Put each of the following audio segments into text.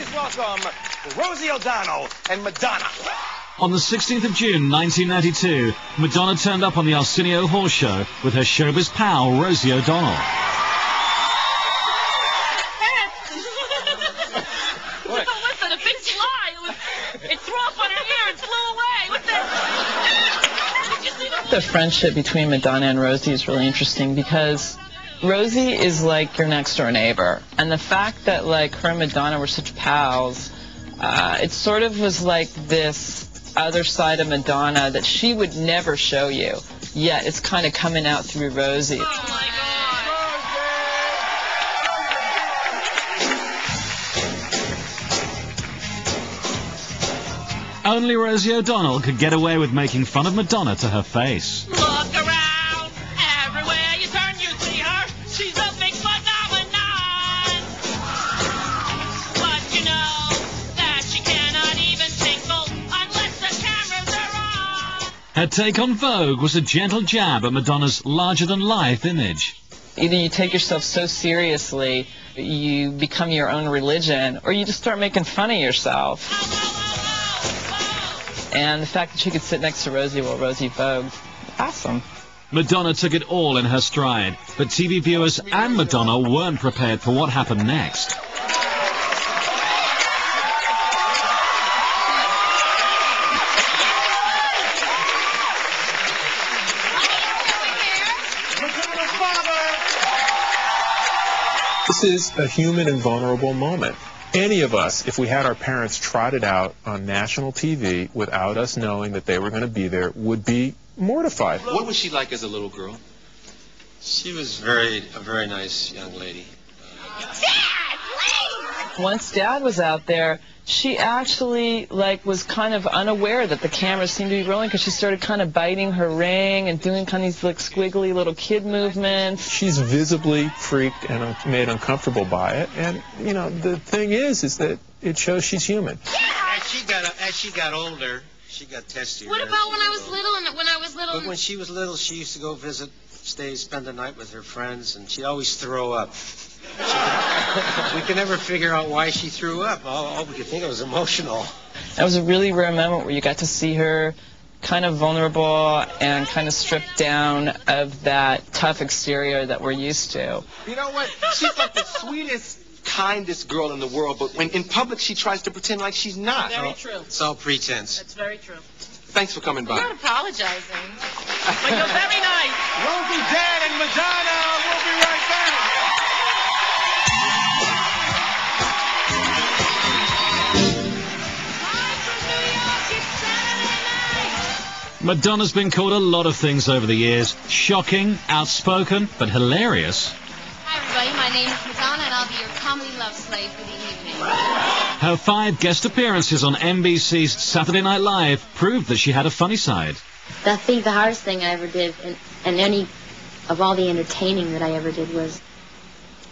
Please welcome Rosie O'Donnell and Madonna. On the 16th of June, 1992, Madonna turned up on the Arsenio Hall Show with her showbiz pal, Rosie O'Donnell. What? Listen, a big fly. It threw up on her ear and flew away. What the? The friendship between Madonna and Rosie is really interesting because Rosie is like your next door neighbor, and the fact that like her and Madonna were such pals, it sort of was like this other side of Madonna that she would never show you, yet it's kind of coming out through Rosie. Oh my God. Only Rosie O'Donnell could get away with making fun of Madonna to her face. Look around, everywhere you turn you see her. She's a big phenomenon. But you know that she cannot even tinkle unless the cameras are on. Her take on Vogue was a gentle jab at Madonna's larger-than-life image. Either you take yourself so seriously, you become your own religion, or you just start making fun of yourself. And the fact that she could sit next to Rosie while Rosie vogued, awesome. Madonna took it all in her stride, but TV viewers and Madonna weren't prepared for what happened next. This is a human and vulnerable moment. Any of us, if we had our parents trot it out on national TV without us knowing that they were going to be there, would be mortified. What was she like as a little girl? She was a very nice young lady. Once Dad was out there, she actually was kind of unaware that the camera seemed to be rolling because she started kind of biting her ring and doing kind of these squiggly little kid movements. She's visibly freaked and made uncomfortable by it, and you know the thing is that it shows she's human. As she got older, she got testier. What about when I was little? And when I was little, But when she was little, she used to go spend the night with her friends, and she'd always throw up. We could never figure out why she threw up. All we could think of was emotional. That was a really rare moment where you got to see her kind of vulnerable and kind of stripped down of that tough exterior that we're used to. You know what? She's like the sweetest, kindest girl in the world, but when in public she tries to pretend like she's not. very true. It's all pretense. That's very true. Thanks for coming by. You're not apologizing. But you're very nice. Rosie, Dad, and Madonna. We'll be right back. Madonna's been called a lot of things over the years. Shocking, outspoken, but hilarious. Hi everybody, my name is Madonna and I'll be your comedy love slave for the evening. Her 5 guest appearances on NBC's Saturday Night Live proved that she had a funny side. I think the hardest thing I ever did, and any of all the entertaining that I ever did, was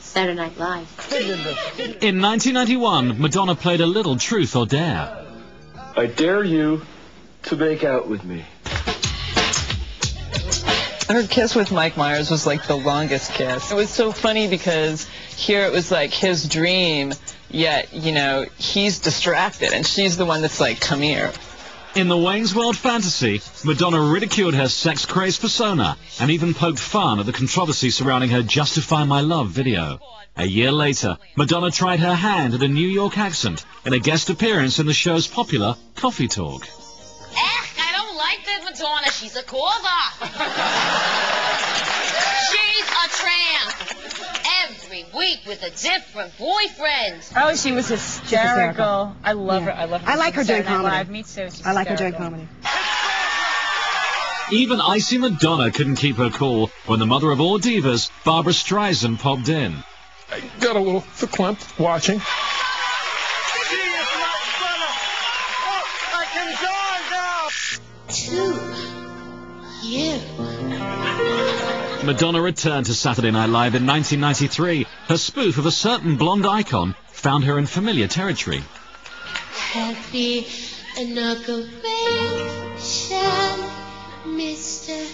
Saturday Night Live. In 1991, Madonna played a little Truth or Dare. I dare you to make out with me. Her kiss with Mike Myers was like the longest kiss. It was so funny because here it was like his dream, yet, you know, he's distracted and she's the one that's like, come here. In the Wayne's World fantasy, Madonna ridiculed her sex-crazed persona and even poked fun at the controversy surrounding her Justify My Love video. A year later, Madonna tried her hand at a New York accent in a guest appearance in the show's popular Coffee Talk. I don't like that Madonna. She's a cover. She's a tramp. Every week with a different boyfriend. Oh, she was hysterical. I love her. I love her. I like her doing comedy. Live. Me too. She's I like her doing hysterical. comedy. Even icy Madonna couldn't keep her cool when the mother of all divas, Barbra Streisand, popped in. I got a little verklempt watching. Madonna returned to Saturday Night Live in 1993. Her spoof of a certain blonde icon found her in familiar territory. Happy inauguration, Mr.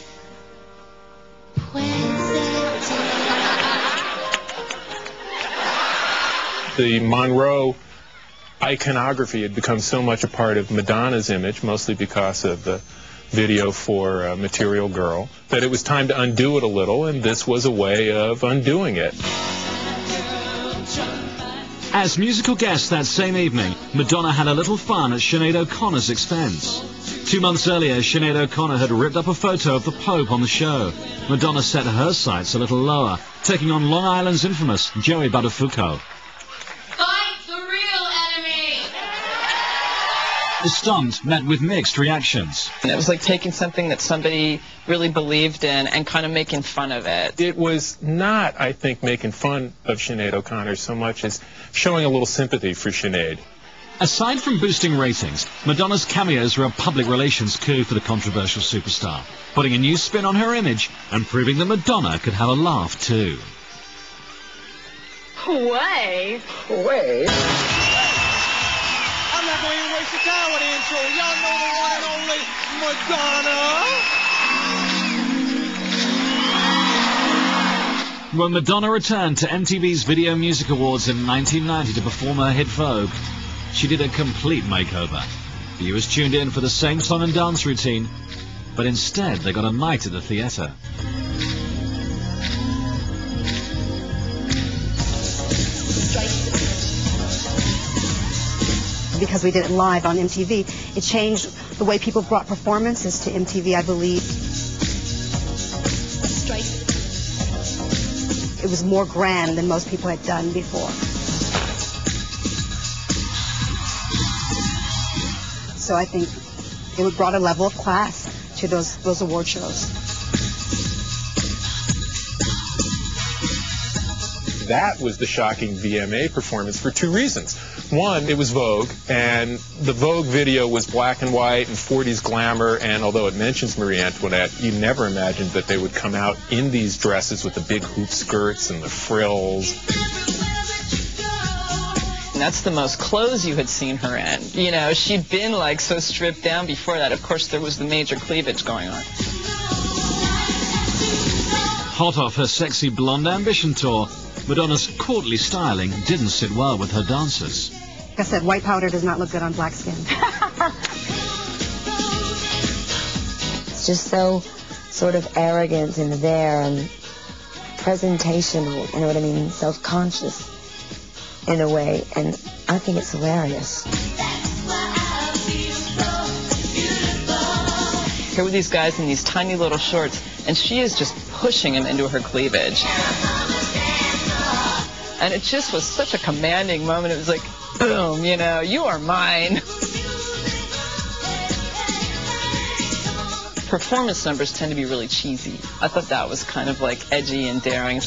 President. The Monroe iconography had become so much a part of Madonna's image, mostly because of the video for Material Girl, that it was time to undo it a little, and this was a way of undoing it. As musical guest that same evening, Madonna had a little fun at Sinead O'Connor's expense. 2 months earlier, Sinead O'Connor had ripped up a photo of the Pope on the show. Madonna set her sights a little lower, taking on Long Island's infamous Joey Buttafuoco. Fight the real enemy! The stunt met with mixed reactions. And it was like taking something that somebody really believed in and kind of making fun of it. It was not, I think, making fun of Sinead O'Connor so much as showing a little sympathy for Sinead. Aside from boosting ratings, Madonna's cameos were a public relations coup for the controversial superstar, putting a new spin on her image and proving that Madonna could have a laugh too. Way. I'm not going to even waste your time with the intro. Y'all know the one and only Madonna. When Madonna returned to MTV's Video Music Awards in 1990 to perform her hit Vogue, she did a complete makeover. Viewers tuned in for the same song and dance routine, but instead they got a night at the theatre. Because we did it live on MTV, it changed the way people brought performances to MTV, I believe. It was more grand than most people had done before. So I think it brought a level of class to those award shows. That was the shocking VMA performance for 2 reasons. One, it was Vogue, and the Vogue video was black and white and 40s glamour, and although it mentions Marie Antoinette, you never imagined that they would come out in these dresses with the big hoop skirts and the frills. And that's the most clothes you had seen her in. You know, she'd been like so stripped down before that. Of course, there was the major cleavage going on. Hot off her sexy blonde ambition tour, Madonna's courtly styling didn't sit well with her dancers. Like I said, white powder does not look good on black skin. It's just so sort of arrogant and there and presentational, you know what I mean, self-conscious in a way, and I think it's hilarious. Here were these guys in these tiny little shorts, and she is just pushing him into her cleavage. And it just was such a commanding moment. It was like, boom, you know, you are mine. Performance numbers tend to be really cheesy. I thought that was kind of like edgy and daring.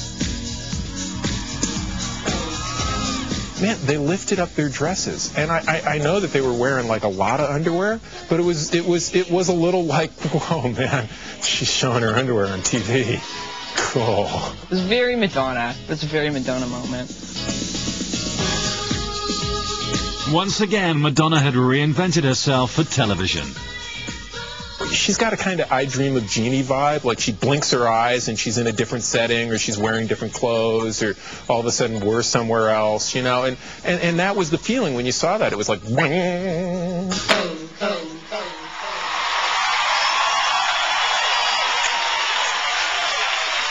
Man, they lifted up their dresses, and I know that they were wearing like a lot of underwear, but it was a little like, whoa, man, she's showing her underwear on TV. Cool. It was very Madonna. It was a very Madonna moment. Once again, Madonna had reinvented herself for television. She's got a kind of I Dream of Jeannie vibe, like she blinks her eyes and she's in a different setting, or she's wearing different clothes, or all of a sudden we're somewhere else, you know, and that was the feeling when you saw that. It was like,